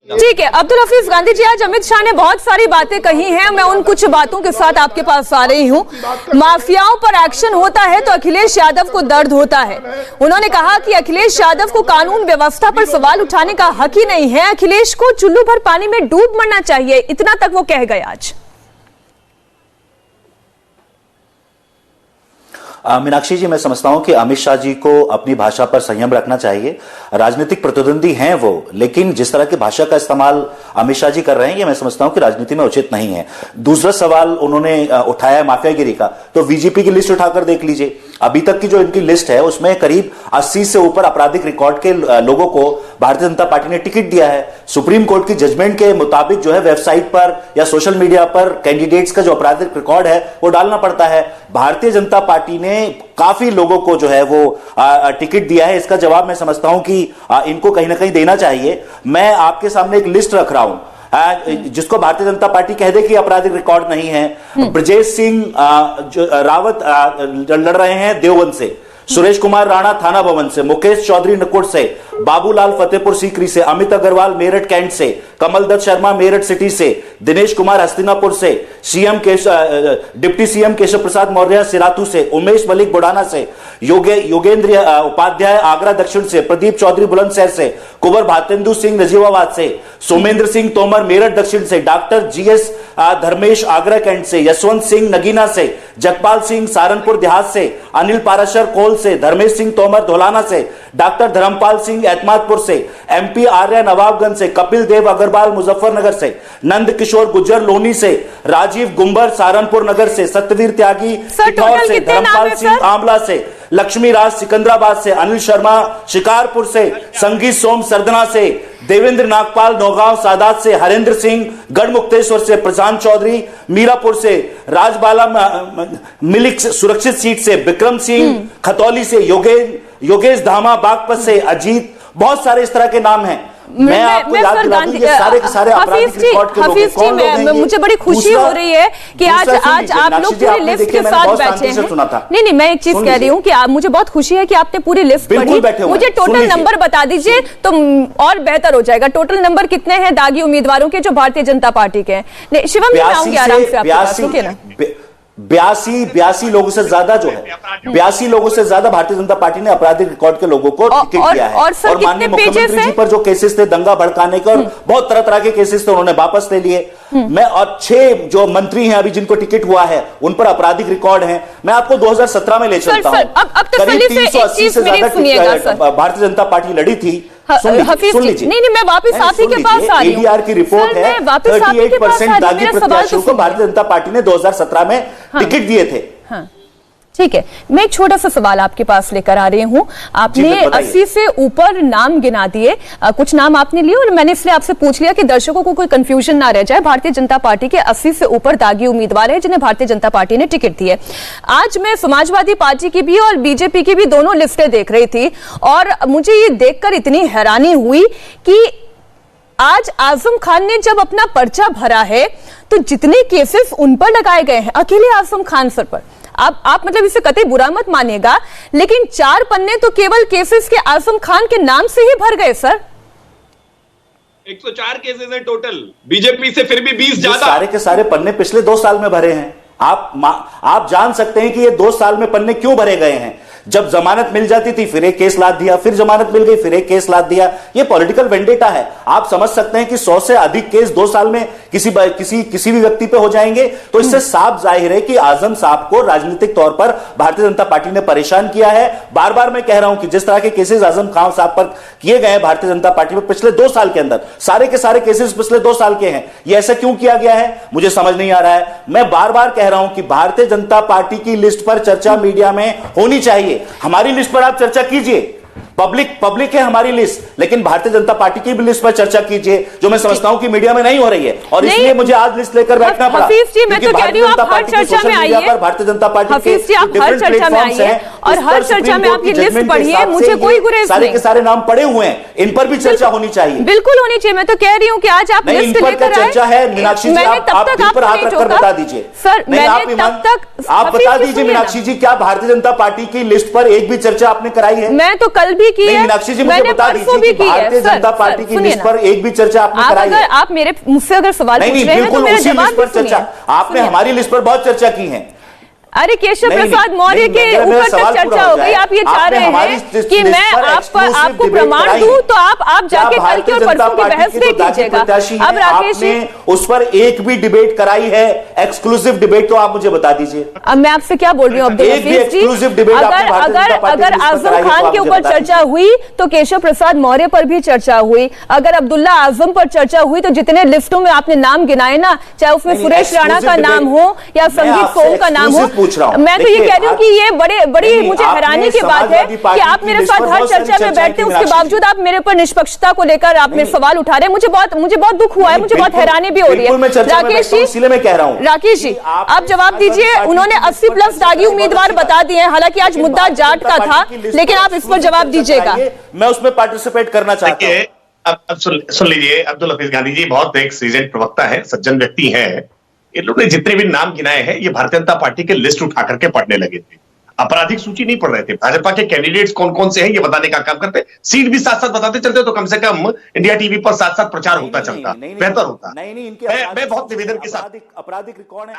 ठीक है अब्दुल हफीज गांधी जी, आज अमित शाह ने बहुत सारी बातें कही हैं, मैं उन कुछ बातों के साथ आपके पास आ रही हूं। माफियाओं पर एक्शन होता है तो अखिलेश यादव को दर्द होता है। उन्होंने कहा कि अखिलेश यादव को कानून व्यवस्था पर सवाल उठाने का हक ही नहीं है, अखिलेश को चुल्लू भर पानी में डूब मरना चाहिए, इतना तक वो कह गए आज। मीनाक्षी जी, मैं समझता हूं कि अमित शाह जी को अपनी भाषा पर संयम रखना चाहिए। राजनीतिक प्रतिद्वंदी हैं वो, लेकिन जिस तरह की भाषा का इस्तेमाल अमित शाह जी कर रहे हैं ये मैं समझता हूं कि राजनीति में उचित नहीं है। दूसरा सवाल उन्होंने उठाया है माफियागिरी का, तो बीजेपी की लिस्ट उठाकर देख लीजिए। अभी तक की जो इनकी लिस्ट है उसमें करीब 80 से ऊपर आपराधिक रिकॉर्ड के लोगों को भारतीय जनता पार्टी ने टिकट दिया है। सुप्रीम कोर्ट की जजमेंट के मुताबिक जो है वेबसाइट पर या सोशल मीडिया पर कैंडिडेट्स का जो आपराधिक रिकॉर्ड है वो डालना पड़ता है। भारतीय जनता पार्टी ने काफी लोगों को जो है वो टिकट दिया है। इसका जवाब मैं समझता हूं कि इनको कहीं ना कहीं देना चाहिए। मैं आपके सामने एक लिस्ट रख रहा हूं जिसको भारतीय जनता पार्टी कह दे कि आपराधिक रिकॉर्ड नहीं है। ब्रजेश सिंह रावत लड़ रहे हैं देवबंद से, सुरेश कुमार राणा थाना भवन से, मुकेश चौधरी नकुड़ से, बाबूलाल फतेहपुर सीकरी से, अमित अग्रवाल मेरठ कैंट से, कमल दत्त शर्मा मेरठ सिटी से, दिनेश कुमार हस्तिनापुर से, डिप्टी सीएम केशव प्रसाद मौर्य सिराथू से, उमेश मलिक बुढ़ाना से, योगेंद्र उपाध्याय आगरा दक्षिण से, प्रदीप चौधरी बुलंदशहर से, कुंवर भातेंदु सिंह नजीबाबाद से, सोमेंद्र सिंह तोमर मेरठ दक्षिण से, doctor GS Dharmesh Agra cantt से, यशवंत सिंह नगीना से, जगपाल सिंह सहारनपुर देहात से, अनिल पाराशर कोल से, धर्मेश सिंह तोमर धौलाना से, डॉक्टर धर्मपाल सिंह एतमादपुर से, एमपी आर्या नवाबगंज से, कपिल देव अग्रवाल मुजफ्फरनगर से, नंद किशोर गुज्जर लोनी से, राजीव गुंबर सहारनपुर नगर से, सत्यवीर त्यागी पिथौर से, धर्मपाल सिंह आंवला से, लक्ष्मी राज सिकंदराबाद से, अनिल शर्मा शिकारपुर से, संगीत सोम सरदना से, देवेंद्र नागपाल नौगांव सादात से, हरेंद्र सिंह गढ़मुक्तेश्वर से, प्रशांत चौधरी मीरापुर से, राजबाला मिलिक सुरक्षित सीट से, विक्रम सिंह खतौली से, योगेश धामा बागपत से, अजीत, बहुत सारे इस तरह के नाम हैं। मैं आपको याद दिला दूं ये सारे के सारे आपराधिक रिकॉर्ड के लोग कौन लोग हैं। मुझे बड़ी खुशी हो रही है कि आज आप लोग पूरी लिस्ट के साथ बैठे हैं। नहीं, मैं एक चीज कह रही हूँ कि मुझे बहुत खुशी है कि आपने पूरी लिस्ट पढ़ी। मुझे टोटल नंबर बता दीजिए तो और बेहतर हो जाएगा। टोटल नंबर कितने हैं दागी उम्मीदवारों के जो भारतीय जनता पार्टी के हैं? शिवम, मैं आऊंगी आराम से आपके पास, ठीक है ना? 82 लोगों से ज्यादा जो है 82 लोगों से ज्यादा भारतीय जनता पार्टी ने आपराधिक रिकॉर्ड के लोगों को टिकट दिया है। और माननीय मुख्यमंत्री जी पर जो केसेस थे दंगा भड़काने के और बहुत तरह तरह के केसेस थे उन्होंने वापस ले लिए। मैं और 6 जो मंत्री हैं अभी जिनको टिकट हुआ है उन पर आपराधिक रिकॉर्ड है। मैं आपको 2017 में ले चलता हूं। करीब 380 से ज्यादा भारतीय जनता पार्टी लड़ी थी। हफीज जी, नहीं, मैं वापस आप ही के पास आ रही हूँ। एडीआर की रिपोर्ट है 38% दागी प्रत्याशियों को भारतीय जनता पार्टी ने 2017 में टिकट दिए थे। हाँ, ठीक है। मैं एक छोटा सा सवाल आपके पास लेकर आ रही हूँ। आपने 80 से ऊपर नाम गिना दिए, कुछ नाम आपने लिए और मैंने इसलिए आपसे पूछ लिया कि दर्शकों को कोई कंफ्यूजन ना रह जाए। भारतीय जनता पार्टी के 80 से ऊपर दागी उम्मीदवार हैं जिन्हें भारतीय जनता पार्टी ने टिकट दी है। आज मैं समाजवादी पार्टी की भी और बीजेपी की भी दोनों लिस्टें देख रही थी और मुझे ये देखकर इतनी हैरानी हुई कि आज आजम खान ने जब अपना पर्चा भरा है तो जितने केसेस उन पर लगाए गए हैं, अकेले आजम खान सर पर, आप मतलब इसे कतई बुरा मत मानिएगा, लेकिन 4 पन्ने तो केवल केसेस के आजम खान के नाम से ही भर गए सर। 104 केसेस है टोटल, बीजेपी से फिर भी 20 ज्यादा। सारे के सारे पन्ने पिछले 2 साल में भरे हैं। आप जान सकते हैं कि ये 2 साल में पन्ने क्यों भरे गए हैं। जब जमानत मिल जाती थी फिर एक केस लाद दिया, फिर जमानत मिल गई फिर एक केस लाद दिया। ये पॉलिटिकल वेंडेटा है। आप समझ सकते हैं कि 100 से अधिक केस 2 साल में किसी भी व्यक्ति पे हो जाएंगे, तो इससे साफ जाहिर है कि आजम साहब को राजनीतिक तौर पर भारतीय जनता पार्टी ने परेशान किया है। बार बार मैं कह रहा हूं कि जिस तरह के केसेस आजम खान साहब पर किए गए हैं भारतीय जनता पार्टी में पिछले 2 साल के अंदर, सारे के सारे केसेस पिछले 2 साल के हैं। ये ऐसा क्यों किया गया है मुझे समझ नहीं आ रहा है। मैं बार बार कह रहा हूं कि भारतीय जनता पार्टी की लिस्ट पर चर्चा मीडिया में होनी चाहिए। हमारी लिस्ट पर आप चर्चा कीजिए, पब्लिक है हमारी लिस्ट, लेकिन भारतीय जनता पार्टी की भी लिस्ट पर चर्चा कीजिए, जो मैं समझता हूं कि मीडिया में नहीं हो रही है और इसलिए मुझे आज लिस्ट लेकर बैठना पड़ा। मैं तो कह रही हूं आप हर चर्चा में आइए, भारतीय जनता पार्टी के आप हर चर्चा में आइए और हर चर्चा में आप ये लिस्ट पढ़िए, मुझे कोई गुरेज नहीं। सारे के सारे नाम पड़े हुए हैं, इन पर भी चर्चा होनी चाहिए। बिल्कुल होनी चाहिए। मैं तो कह रही हूँ कि आज आप लिस्ट लेकर आए। चर्चा है मीनाक्षी जी, आप दिल पर हाथ रखकर बता दीजिए सर। मैंने तब तक आप बता दीजिए मीनाक्षी जी, क्या भारतीय जनता पार्टी की लिस्ट पर एक भी चर्चा आपने कराई है? मैं तो कल भी की है, मीनाक्षी जी मुझे मैंने बता परसों दीजिए भी कि की है। भारतीय जनता पार्टी की लिस्ट पर एक भी चर्चा आपने कराई है? आप मेरे मुझसे अगर सवाल पूछ रहे हैं तो बिल्कुल मेरा उसी जवाब लिस्ट पर भी सुनिए। चर्चा, आपने हमारी लिस्ट पर बहुत चर्चा की है। अरे केशव प्रसाद मौर्य के ऊपर तक चर्चा हो गई, आप ये चाह रहे हैं कि मैं आपको प्रमाण दूं, तो आप जाके कल की और परसों की बहस देख लीजिएगा। अब राकेश जी, उस पर एक भी डिबेट कराई है, एक्सक्लूसिव डिबेट, तो आप मुझे बता दीजिए। अब मैं आपसे क्या बोल रही हूँ अब्दुल हफीज जी, अगर आजम खान के ऊपर चर्चा हुई तो केशव प्रसाद मौर्य पर भी चर्चा हुई, अगर अब्दुल्ला आजम पर चर्चा हुई तो जितने लिस्टों में आपने नाम गिनाए ना, चाहे उसमें सुरेश राणा का नाम हो या संदीप सोम का नाम हो, मैं तो ये कह रही हूँ कि ये बड़ी मुझे हैरानी की बात है कि आप मेरे साथ हर चर्चा में बैठते हैं, उसके बावजूद आप मेरे पर निष्पक्षता को लेकर आप मेरे सवाल उठा रहे हैं। मुझे बहुत दुख हुआ है, मुझे बहुत हैरानी भी हो रही है। राकेश जी, इसलिए मैं कह रहा हूं, राकेश जी आप जवाब दीजिए। उन्होंने 80+ दागी उम्मीदवार बता दिए हैं, हालांकि आज मुद्दा जाट का था, लेकिन आप इस पर जवाब दीजिएगा। मैं उसमें पार्टिसिपेट करना चाहता हूं। अब सुन लीजिए, अब्दुल हफीज गांधी जी बहुत एक सीजन प्रवक्ता है, सज्जन व्यक्ति हैं। इन लोगों ने जितने भी नाम गिनाए हैं ये भारतीय जनता पार्टी के लिस्ट उठा करके पढ़ने लगे थे, आपराधिक सूची नहीं पढ़ रहे थे। भाजपा के कैंडिडेट्स कौन कौन से हैं ये बताने का काम करते, सीट भी साथ साथ बताते चलते तो कम से कम इंडिया टीवी पर साथ साथ प्रचार होता चलता, बेहतर होता। मैं बहुत निवेदन के साथ आपराधिक रिकॉर्ड है।